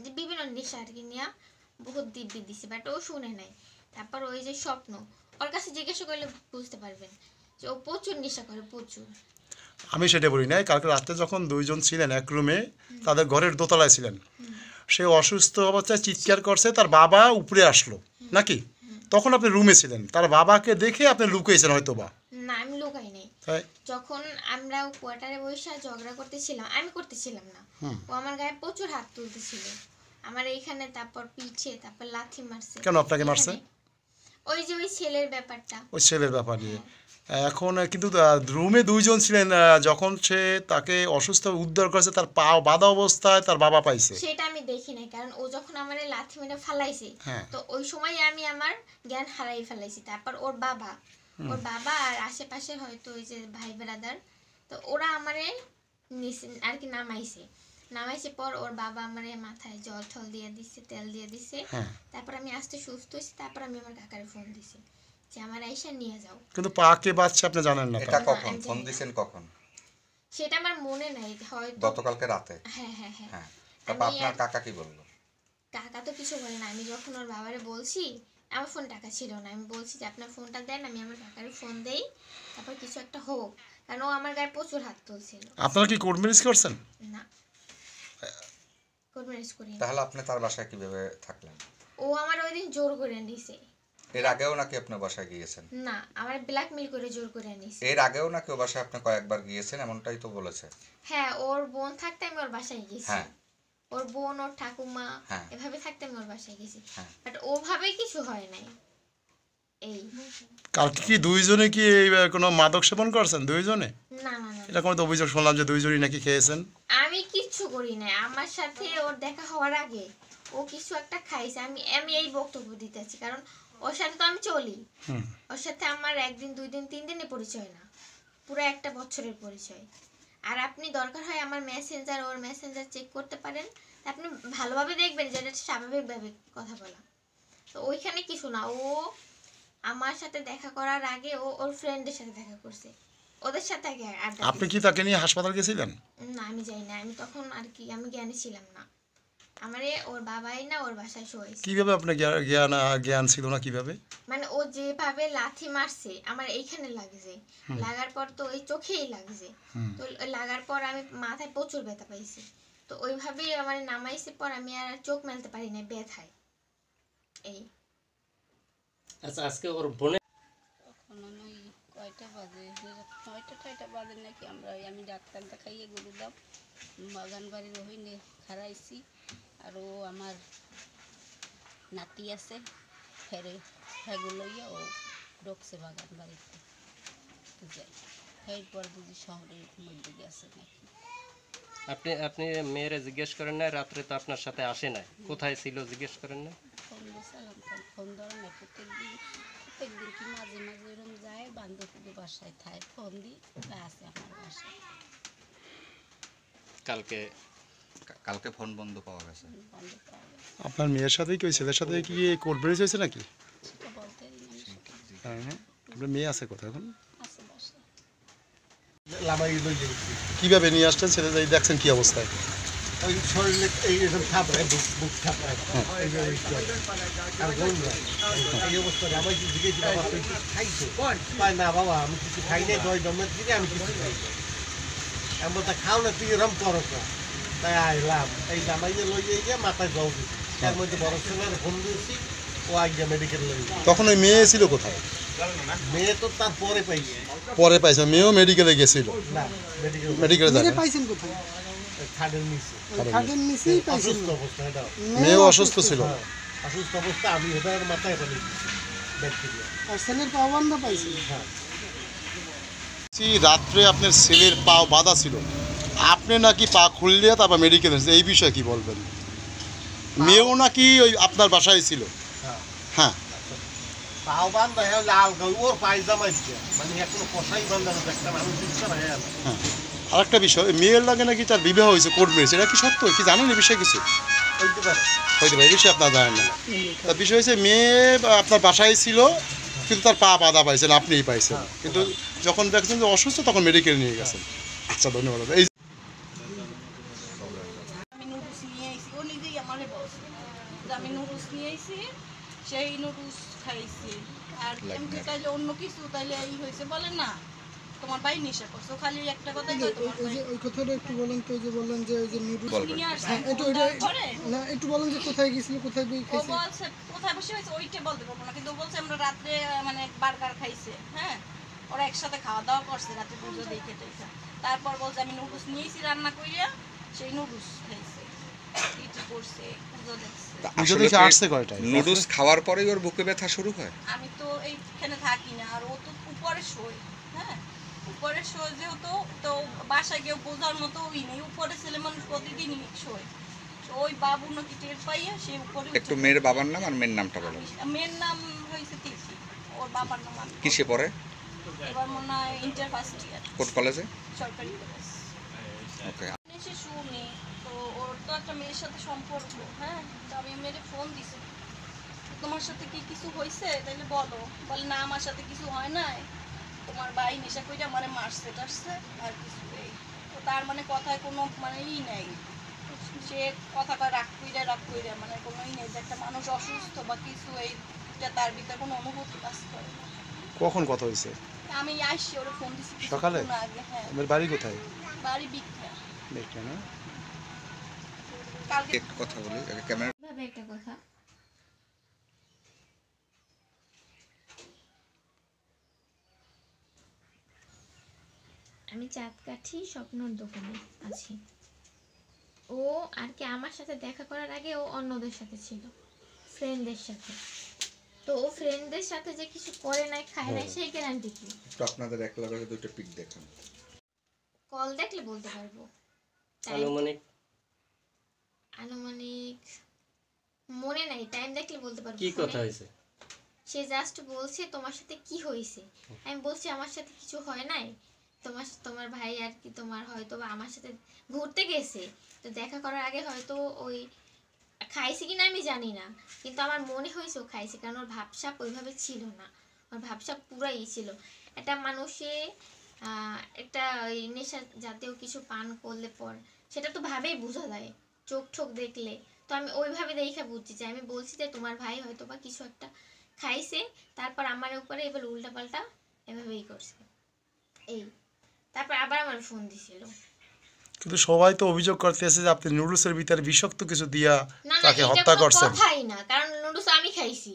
যে বিভিন্ন নেশা আর কি নিয়ে বহুত দিব্যি দিছি, বাট ও শুনে নাই। তারপর ওই যে স্বপ্ন, ওর কাছে জিজ্ঞাসা করলে বুঝতে পারবেন যে ও প্রচুর নেশা করে, প্রচুর। আমি সেটা বলি নাই, কালকে রাতে যখন দুইজন ছিলেন এক রুমে, তাদের ঘরের দোতলায় ছিলেন, সে অসুস্থ অবস্থায় চিৎকার করছে, তার বাবা উপরে আসলো নাকি? তখন আপনি রুমে ছিলেন, তার বাবাকে দেখে আপনি লুকিয়েছেন হয়তো বা? না, আমি লুকাই নাই। যখন আমরা কোয়ার্টারে বসে ঝগড়া করতেছিলাম, আমি করতেছিলাম না, ও আমার গায়ে প্রচুর হাত তুলতেছিল, আমার এইখানে, তারপর পিছে, তারপর লাথি মারছে। কেন আপনাকে মারছে? ওই যে ওই ছেলের ব্যাপারটা, ওই ছেলের ব্যাপার নিয়ে। এখন কিন্তু রুমে দুইজন ছিলেন, যখন সে তাকে অসুস্থ উদ্ধার করেছে, তার পা বাঁধা অবস্থায় তার বাবা পাইছে। সেটা আমি দেখি নাই, কারণ ও যখন আমার লাথি মেরে ফালাইছে, তো ওই সময় আমি আমার জ্ঞান হারাই ফেলাইছি। তারপর ওর বাবা আর আশেপাশে হয়তো ওই যে ভাই ব্রাদার, তো ওরা আমারে আর কি নামাইছে পর ওর বাবা আমারে মাথায় জল ঠল দিয়ে দিচ্ছে, তেল দিয়ে দিচ্ছে। তারপর আমি আস্তে সুস্থ হয়েছি, তারপর আমি আমার কাকারে ফোন দিছি যে আমার আইসা নিয়ে যাও। কিন্তু পাকে বাচ্চা আপনি জানেন না? এটা কখন ফোন দিবেন, কখন সেটা আমার মনে নাই, হয়তো গতকালকে রাতে। হ্যাঁ হ্যাঁ হ্যাঁ। তারপর আপনার কাকা কি বললো? কাকা তো কিছু বলে না। আমি যখন ওর বাবারে বলছি, আমার ফোন টাকা ছিল না, আমি বলছি যে আপনার ফোনটা দেন, আমি আমার কাকারে ফোন দেই, তারপর কিছু একটা হোক, কারণ ও আমার গায়ে প্রচুর হাত তুলছিল। আপনারা কি কোর্ট ম্যারেজ করছেন? না, কোর্ট ম্যারেজ করি না। তাহলে আপনি তার বাসায় কিভাবে থাকলেন? ও আমার ওই দিন জোর করে নিছে। এর আগেও নাকি আপনার বাসায় গিয়েছেন? না, আমার ব্ল্যাকমেল করে জোর করে নিছে। এর আগেও নাকি ও বাসায় আপনি কয়েকবার গিয়েছেন, এমনটাই তো বলেছে। হ্যাঁ, ওর বোন থাকতে আমি ওর বাসায় গেছি। ওর বোন, ওর ঠাকুমা, এভাবে থাকতে আমি ওর বাসায় গেছি, বাট ওভাবে কিছু হয় নাই। এই কালকে কি দুইজনে কি কোনো মাদক সেবন করছেন দুইজনে? না না না, এরকম তো অভিযোগ শুনলাম যে দুইজনই নাকি খেয়েছেন। আমি কিচ্ছু করি না। আমার সাথে ওর দেখা হওয়ার আগে ও কিছু একটা খাইছে। আমি এই বক্তব্য দিতেছি, কারণ ওর সাথে তো আমি চলি, ওর সাথে আমার একদিন, 2 দিন, 3 দিনের পরিচয় না, পুরো একটা বছরের পরিচয়। আর আপনি দরকার হয় আমার মেসেঞ্জার, ওর মেসেঞ্জার চেক করতে পারেন, আপনি ভালোভাবে দেখবেন যে এটা স্বাভাবিকভাবে কথা বলা। তো ওইখানে কিছু না, ও আমার সাথে দেখা করার আগে ও ওর ফ্রেন্ডের সাথে দেখা করছে, ওদের সাথে আগে আড্ডা। আপনি কি তাকে নিয়ে হাসপাতাল গেছিলেন? না, আমি যাই না, আমি তখন আর কি আমি জ্ঞানী ছিলাম না, আমারে ওর বাবাই না ওর বাসায় শোয়াইছে। কিভাবে আপনার জ্ঞান ছিল না কিভাবে? মানে ও যেভাবে লাথি মারছে আমার এইখানে লাগছে, লাগার পর তো ওই চোখেই লাগছে, তো লাগার পর আমি মাথায় প্রচুর ব্যথা পাইছি, তো ওইভাবেই আমার নামাইছে, পর আমি আর চোখ মেলতে পারি না ব্যথায়। এই আচ্ছা, আজকে ওর বোনে কয়টা বাজে, 9টা বাজে নাকি, আমি ডাক্তার দেখাইয়ে গরু দাম বাগান বাড়ির ওইনে খারাইছি, আর ও আমার নাতি আছে, ফেরে ফেগুলো ও ঢুকছে বাগান বাড়িতে যাই, এরপর বুঝি শহরের মধ্যে গেছে নাকি। আপনি মেয়েরে জিজ্ঞেস করেন না? রাত্রে তো আপনার সাথে আসে না, কোথায় ছিল জিজ্ঞেস করেন না? ফোন দিয়েছিলাম, ফোন ধরে না, প্রত্যেকদিন কি মাঝে মাঝে এরকম যায়, বান্ধবীদের বাসায় থাকে, ফোন দিই আছে আমার বাসায়। কালকে ফোন বন্ধ পাওয়া গেছে। আপনার মেয়ের সাথে কি ওই ছেলের সাথে কি কোর্ট ম্যারেজ হয়েছে নাকি? সেটা বলতে আপনার মেয়ে আছে কোথায় এখন? আছে বাসায়। কিভাবে নিয়ে আসছেন ছেলে, দেখছেন কি অবস্থায়? ওই শরীরে এইরকম থাপড়ায়, বুক থাপড়ায়, আর এই অবস্থায় আমার জিজ্ঞেস বাবা তুই কিছু খাইছো? না বাবা আমি কিছু খাই নাই, 10 দমের দিকে আমি কিছু খাই, এমন তা খাও না, তুই এরকম করো না। তাই আইলাম, এই জামাইয়ে লইয়ে গিয়ে মাথায় জল দিচ্ছি, তার মধ্যে বড় ছেলের ফোন দিয়েছি, ও আগে মেডিকেল লই। তখন ওই মেয়ে ছিল কোথায়? মেয়ে তো তার পরে পাইছে। পরে পাইছে? মেয়েও মেডিকেলে গেছিল? না, মেডিকেলে যায় পাইছেন কোথায়? খাটের নিচে, খাটের নিচেই পাইছেন। অসুস্থ অবস্থা, এটা মেয়েও অসুস্থ ছিল? অসুস্থ অবস্থা, আমি ওটার মাথায় পানি দিচ্ছি ব্যাকটেরিয়া। আর ছেলের পা বাঁধা পাইছেন? হ্যাঁ। রাত্রে আপনার ছেলের পা বাঁধা ছিল, আপনি নাকি পা খুললে তারপর মেডিকেল, এই বিষয়ে কি বলবেন? মেয়েও নাকি ওই আপনার বাসায় ছিল? হ্যাঁ, পাও বান্ধা হ্যাঁ, লাল গাল ওর পায়জামা দিচ্ছে, মানে এখনো কষাই বান্ধানো, একটা মানুষ দিচ্ছে না। হ্যাঁ, আর একটা বিষয়, মেয়ের লাগে নাকি তার বিবাহ হয়েছে কোর্ট ম্যারেজ, এটা কি সত্য? কি জানেন এই বিষয়ে কিছু? হইতে পারে, হইতে পারে, এই বিষয়ে আপনার জানেন না। তার বিষয় হচ্ছে মেয়ে আপনার বাসায় ছিল, কিন্তু তার পা বাঁধা পাইছেন, আপনিই পাইছেন, কিন্তু যখন দেখছেন যে অসুস্থ তখন মেডিকেল নিয়ে গেছেন। আচ্ছা, ধন্যবাদ। এই আমি নোটিশ নিয়ে আইছি, ও নিজেই আমারে বলছে যে আমি নুডলস নিয়ে আইছি, সেই নুডলস খাইছি। আর এমনি তাইলে অন্য কিছু তাইলে এই হয়েছে বলে না, তোমার ভাই নেশা করছে। ও খালি একটা কথাই কয়, তোমার ওই যে ওই কথাটা একটু বলেন তো, ওই যে বললেন যে ওই যে নুডলস বলবেন। নিয়ে আসছে। হ্যাঁ, একটু তারপরে না একটু বলেন যে কোথায় গেছিল, কোথায় গিয়ে ও খাইছে। বলছে কোথায় বসে হয়েছে ওইটা বলতে পারবো না, কিন্তু ও বলছে আমরা রাত্রে মানে বার্গার খাইছে। হ্যাঁ, ওরা একসাথে খাওয়া দাওয়া করছে রাতে পুজো দেখে টেখে। তারপর বলছে আমি নুডলস নিয়েছি রান্না করিয়া, সেই নুডলস খাইছে, ইটি করছে, পুজো দেখছে। তা পুজো আসলে দেখে কি আসছে কয়টায়? নুডলস খাওয়ার পরেই ওর বুকে ব্যথা শুরু হয়? আমি তো এইখানে থাকি না, আর ও তো উপরে শোয়। হ্যাঁ, উপরে শোয় যেহেতু, তো বাসায় গিয়ে বোঝার মতো ওই নেই। উপরে ছেলে মানুষ প্রতিদিনই শোয়। তো ওই বাবু নাকি টের পাইয়া সে উপরে একটু মেয়ের বাবার নাম আর মেয়ের নামটা বলেন। মেয়ের নাম হয়েছে তিথি, ওর বাবার নাম আমি। কিসে পড়ে? এবার মনে হয় ইন্টার ফার্স্ট ইয়ার, কোন কলেজে? সরকারি কলেজ। ওকে। এসে শুনি তো ওর তো একটা মেয়ের সাথে সম্পর্ক। হ্যাঁ, তো আমি মেয়ের ফোন দিছি, তোমার সাথে কি কিছু হয়েছে তাইলে বলো। বলে না আমার সাথে কিছু হয় নাই, তোমার ভাই নেশা করে আমারে মারছে টারছে আর কিছু এই। তো তার মানে কথায় কোনো মানে ই নেই, সে কথাটা রাগ কইরা মানে কোনো ই নেই যে একটা মানুষ অসুস্থ বা কিছু, এইটা তার ভিতরে কোনো অনুভূতি কাজ করে না। কখন কথা হয়েছে? আমি আসছি ওরে ফোন দিছি সকালে? কিছুক্ষণ আগে। হ্যাঁ, আমার বাড়ি কোথায়? বাড়ি বিক্রা। দেখতে না। কালকে একটু কথা বলি ক্যামেরা। ভাবে একটা কথা, আমি চাঁদকাঠি স্বপ্নর দোকানে আছি। ও আর কি আমার সাথে দেখা করার আগে ও অন্যদের সাথে ছিল, ফ্রেন্ডদের সাথে। তো ও ফ্রেন্ডদের সাথে যে কিছু করে নাই খায় নাই সেই গ্যারান্টি কি? একটু আপনাদের এক লগে দুটো পিক দেখান। কল দেখলে বলতে পারবো। আনুমানিক আনুমানিক মনে নাই, টাইম দেখলে বলতে পারবো। কি ফোনে কথা হয়েছে? সে জাস্ট বলছে তোমার সাথে কি হয়েছে। আমি বলছি আমার সাথে কিছু হয় নাই, তোমার ভাই আর কি তোমার হয়তো বা আমার সাথে ঘুরতে গেছে, তো দেখা করার আগে হয়তো ওই খাইছে কিনা আমি জানি না, কিন্তু আমার মনে হয়েছে ও খাইছে, কারণ ওর ভাবসাব ওইভাবে ছিল না। ওর ভাবসাব পুরাই ছিল একটা মানুষে একটা ওই নেশা জাতীয় কিছু পান করলে পর সেটা তো ভাবেই বোঝা যায়, চোখ ঠোক দেখলে। তো আমি ওইভাবে দেখে বুঝছি যে আমি বলছি যে তোমার ভাই হয়তো বা কিছু একটা খাইছে, তারপর আমার উপরে এবার উল্টাপাল্টা এভাবেই করছে এই। তারপর আবার আমার ফোন দিছিল। কিন্তু সবাই তো অভিযোগ করতেছে যে আপনি নুডলসের ভিতরে বিষাক্ত কিছু দিয়া না না, তাকে এটা হত্যা কোনো করছেন। কথাই না, কারণ নুডলস আমি খাইছি।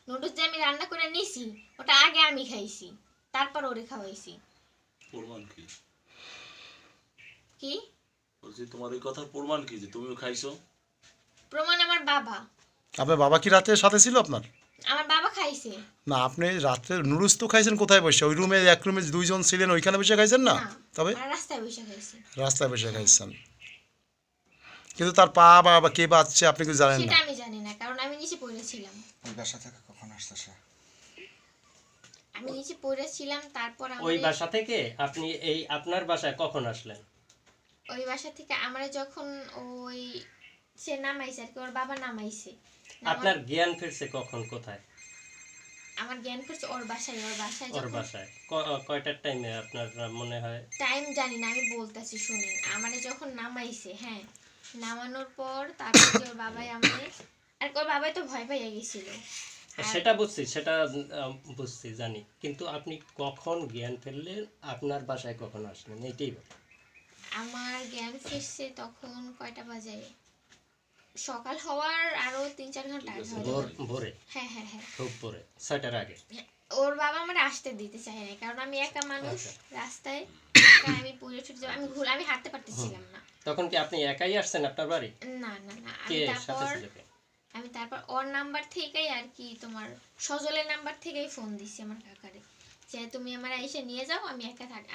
নুডলস যে আমি রান্না করে নিছি ওটা আগে আমি খাইছি, তারপর ওরে খাওয়াইছি। প্রমাণ কি? কি বলছি তোমার এই কথার প্রমাণ কি যে তুমিও খাইছো? প্রমাণ? আমার বাবা। আপনার বাবা কি রাতে সাথে ছিল আপনার? আমার বাবা খাইছে। না, আপনি রাত্রে নুডলস তো খাইছেন কোথায় বসে? ওই রুমে, এক রুমে দুইজন ছিলেন, ওইখানে বসে খাইছেন না? তবে আর রাস্তায় বসে খাইছি। রাস্তায় বসে খাইছেন, কিন্তু তার পা বা কে বাচ্চা আপনি কিছু জানেন সেটা না? আমি জানি না, কারণ আমি নিচে পড়েছিলাম। ওই বাসা থেকে কখন আসছে সে? আমি নিচে পড়েছিলাম, তারপর ওই আমার বাসা থেকে আপনি এই আপনার বাসায় কখন আসলেন? ওই বাসা থেকে আমরা যখন ওই সে নামাইছে আর কি, ওর বাবা নামাইছে। আপনার জ্ঞান ফিরছে কখন, কোথায়? আমার জ্ঞান ফিরছে ওর বাসায়। ওর বাসায় ওর যখন বাসায় কয়টার টাইমে আপনার মনে হয়? টাইম জানি না, আমি বলতেছি শুনেন। আমারে যখন নামাইছে, হ্যাঁ, নামানোর পর তারপর যে ওর বাবাই আমারে, আর ওর বাবাই তো ভয় পাইয়া গেছিল। সেটা বুঝছি, সেটা বুঝছি, জানি, কিন্তু আপনি কখন জ্ঞান ফেললেন, আপনার বাসায় কখন আসলেন, এইটাই বল। আমার জ্ঞান ফিরছে তখন কয়টা বাজে, সকাল হওয়ার আরো 3-4 ঘন্টা আগে হয়তো। ভোরে? হ্যাঁ হ্যাঁ হ্যাঁ, খুব ভোরে, 6টার আগে। ওর বাবা আমার আসতে দিতে চায় না, কারণ আমি একা মানুষ রাস্তায়, একা আমি পড়ে ছুটে যাবো, আমি হাঁটতে পারতেছিলাম না। তখন কি আপনি একাই আসছেন আপনার বাড়ি? না না না, কে আমি সাথে তারপর ছিল কে? ওর নাম্বার থেকেই আর কি তোমার সজলের নাম্বার থেকেই ফোন দিছি আমার কাকারে, যে তুমি আমার আইসা নিয়ে যাও,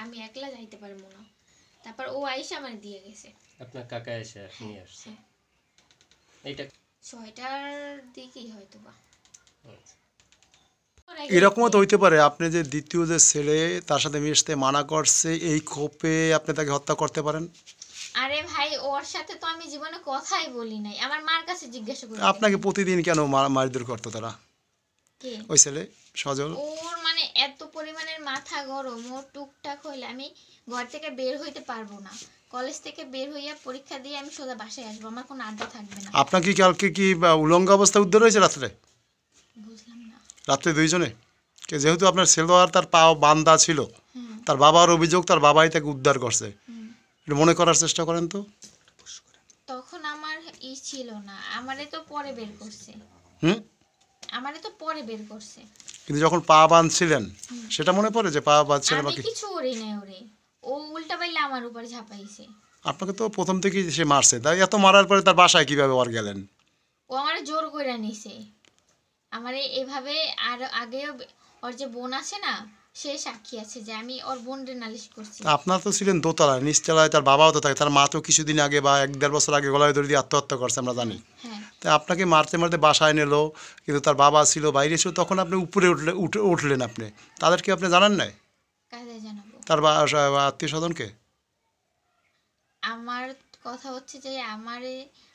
আমি একলা যাইতে পারবো না। তারপর ও আইসা আমার দিয়ে গেছে। আপনার কাকা এসে নিয়ে আসছে? হ্যাঁ, এইটা 6টার দিকেই হয়তো বা। আচ্ছা। এরকমও তো হইতে পারে আপনি যে দ্বিতীয় যে ছেলে তার সাথে মিশতে মানা করছে, এই ক্ষোভে আপনি তাকে হত্যা করতে পারেন। আরে ভাই, ওর সাথে তো আমি জীবনে কথাই বলি নাই, আমার মার কাছে জিজ্ঞাসা করি। আপনাকে প্রতিদিন কেন মারধর করতো তারা? কে? ওই ছেলে সজল। ওর মানে এত পরিমাণের মাথা গরম, ওর টুকটাক হইলে আমি ঘর থেকে বের হইতে পারবো না। কলেজ থেকে বের হইয়া পরীক্ষা দিয়ে আমি সোজা বাসায় আসবো, আমার কোনো আড্ডা থাকবে না। আপনার কি কালকে কি উলঙ্গ অবস্থায় উদ্ধার হয়েছে রাত্রে? বুঝলাম না। রাত্রে দুইজনে? যেহেতু আপনার ছেলে তার পা বান্দা ছিল, তার বাবার অভিযোগ তার বাবাই তাকে উদ্ধার করছে, এটা মনে করার চেষ্টা করেন তো। তখন আমার ছিল না, আমারে তো পরে বের করছে। আমারে তো পরে বের করছে। কিন্তু যখন পা বাঁধছিলেন সেটা মনে পড়ে যে পা বাঁধছিলেন আমি বাকি? কিছু করি নাই ওরে, ও উল্টা পাইলে আমার উপরে ঝাঁপাইছে। আপনাকে তো প্রথম থেকেই সে মারছে, তাই এত মারার পরে তার বাসায় কিভাবে ওর গেলেন? ও আমার জোর করে নিছে আমারে এভাবে। আর আগেও ওর যে বোন আছে না, সে সাক্ষী আছে যে আমি ওর বোনরে নালিশ করছি। আপনার তো ছিলেন দোতলায়, নিচতলায় তার বাবাও তো থাকে, তার মা তো কিছুদিন আগে বা 1-1.5 বছর আগে গলায় দড়ি দিয়ে আত্মহত্যা করছে আমরা জানি। হ্যাঁ, তাই আপনাকে মারতে মারতে বাসায় নিল, কিন্তু তার বাবা ছিল বাইরে ছিল, তখন আপনি উপরে উঠলেন আপনি, তাদেরকে আপনি জানান নাই? কাজে জানাবো। তার আত্মীয় স্বজনকে? আমার কথা হচ্ছে যে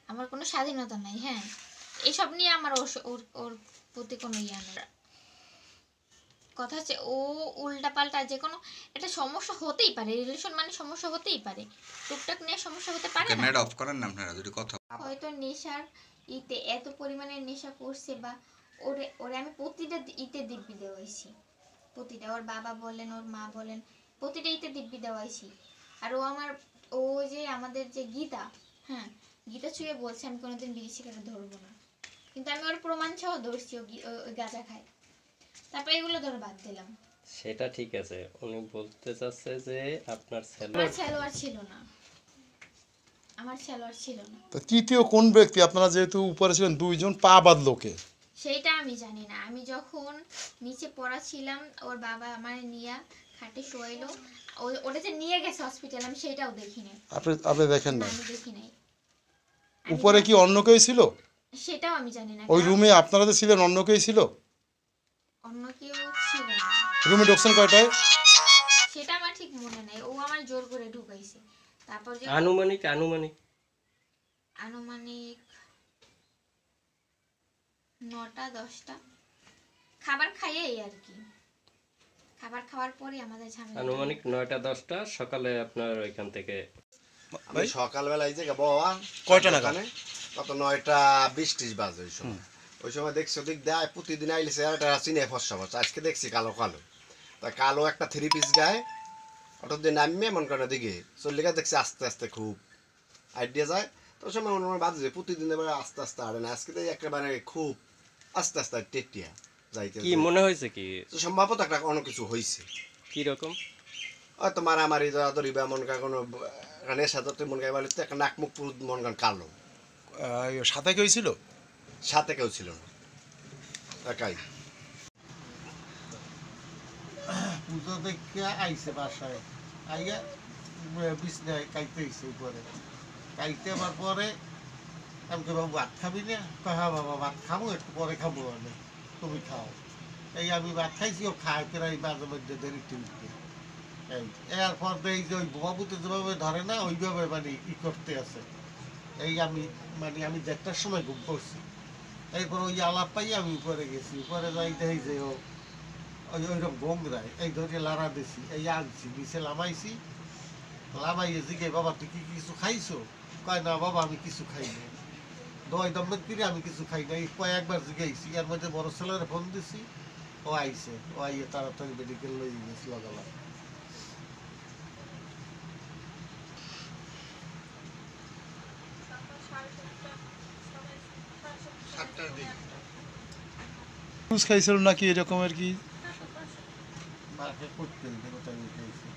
আমার কোনো স্বাধীনতা নাই। হ্যাঁ, এসব নিয়ে আমার ওর প্রতি কোনো ইয়া নেই। কথা হচ্ছে ও উল্টা পাল্টা যে কোনো একটা সমস্যা হতেই পারে, রিলেশন মানে সমস্যা হতেই পারে, টুকটাক নিয়ে সমস্যা হতে পারে না। ক্যামেরাটা অফ করেন না আপনারা যদি কথা। হয়তো নেশার এত পরিমাণে নেশা করছে, বা ওরে আমি প্রতিটা দিব্যি দেওয়াইছি, প্রতিটা, ওর বাবা বলেন ওর মা বলেন, প্রতিটা দিব্যি দেওয়াইছি। আর ও যে আমাদের যে গীতা, হ্যাঁ, গীতা ছুঁয়ে বলছে আমি কোনোদিন বিড়ি সিগারেট ধরবো না, কিন্তু আমি ওর প্রমাণ সহ ধরছি ও গাঁজা খায়, তারপর এগুলো ধরে বাদ দিলাম। সেটা ঠিক আছে, উনি বলতে চাচ্ছে যে আপনার ছেলে আমার ছেলোয়ার ছিল না, আমার ছেলোয়ার ছিল না। তো তৃতীয় কোন ব্যক্তি? আপনারা যেহেতু উপরে ছিলেন দুইজন, পা বাঁধলোকে? সেইটা আমি জানি না। আমি যখন নিচে পড়া ছিলাম, ওর বাবা আমার নিয়ে খাটে শোয়াইলো, ওটা যে নিয়ে গেছে হসপিটাল, আমি সেটাও দেখিনি। আপনি দেখেন না? আমি দেখি নাই। উপরে কি অন্য কেউ ছিল? সেটাও আমি জানি না। ওই রুমে আপনারা যে ছিলেন অন্য কেউ ছিল? অন্য কেউ ছিল না। রুমে ঢুকছেন কয়টায়? সেটা আমার ঠিক মনে নাই, ও আমার জোর করে ঢুকাইছে। তারপর যে আনুমানিক আনুমানিক 9টা 10টা খাবার খাইয়েই আর কি, খাবার খাওয়ার পরে আমাদের ঝামেলা। আনুমানিক 9টা 10টা সকালে আপনার ওইখান থেকে। আমি সকালবেলায় যে বাবা কয়টা নাগাদ? কত 9টা 20-30 বাজে ওই সময় দেখছি ওদিক দেয় প্রতিদিন আইলেছে একটা চিনে ফসা ফসা, আজকে দেখছি কালো কালো, তা কালো একটা 3 পিস গায়ে ওটার দিয়ে নামিয়ে মন করে দিকে চল্লিকা দেখছি আস্তে আস্তে খুব আইডিয়া যায়। তো সময় মনে মনে বাজে প্রতিদিন এবারে আস্তে আস্তে আড়ে না, আজকে তো একেবারে খুব আস্তে আস্তে টেটিয়া যাইতে। কি মনে হয়েছে কি সম্ভবত একটা কোনো কিছু হয়েছে, কি রকম? হয়তো মারামারি দরাদরি বা মন কার কোনো নেশা ধরতে মন গায়ে বাড়িতে একটা নাক মুখ পুরো মন কান কালো। সাথে কেউ ছিল? সাথে কেউ ছিল না, একাই। পুজো দেখে আইসে বাসায়, আইয়া বিছনায় কাইতে হয়েছে উপরে, কাইতে আবার পরে আমি কে বাবু ভাত খাবি না? হ্যাঁ বাবা ভাত খাবো, একটু পরে খাবো, আমি তুমি খাও। এই আমি ভাত খাইছি, ও খায় প্রায় মাঝে মধ্যে দেরিতে উঠতে। এরপর এই যে ওই বাবুতে যেভাবে ধরে না ওইভাবে মানে করতে আছে। এই আমি 1টার সময় ঘুম পড়ছি, এরপর ওই আলাপ পাই আমি উপরে গেছি, উপরে যাই দেখি যে ও ওইরকম গোংরায় এই ধরে লাড়া দিছি, এই আনছি নিচে লামাইছি, লামাইয়ে জিগে বাবা তুই কি কিছু খাইছো? কয় না বাবা আমি কিছু খাই নাই। দই দমের কিরে আমি কিছু খাই নাই, কয়েকবার জিগাইছি, এর মধ্যে বড় ছেলের ফোন দিছি, ও আইছে, ও আইয়ে তাড়াতাড়ি মেডিকেল লই গেছি লাগালাম। খাইছিল নাকি এরকমের কি? মাকে করতে কোথায় খাইছি।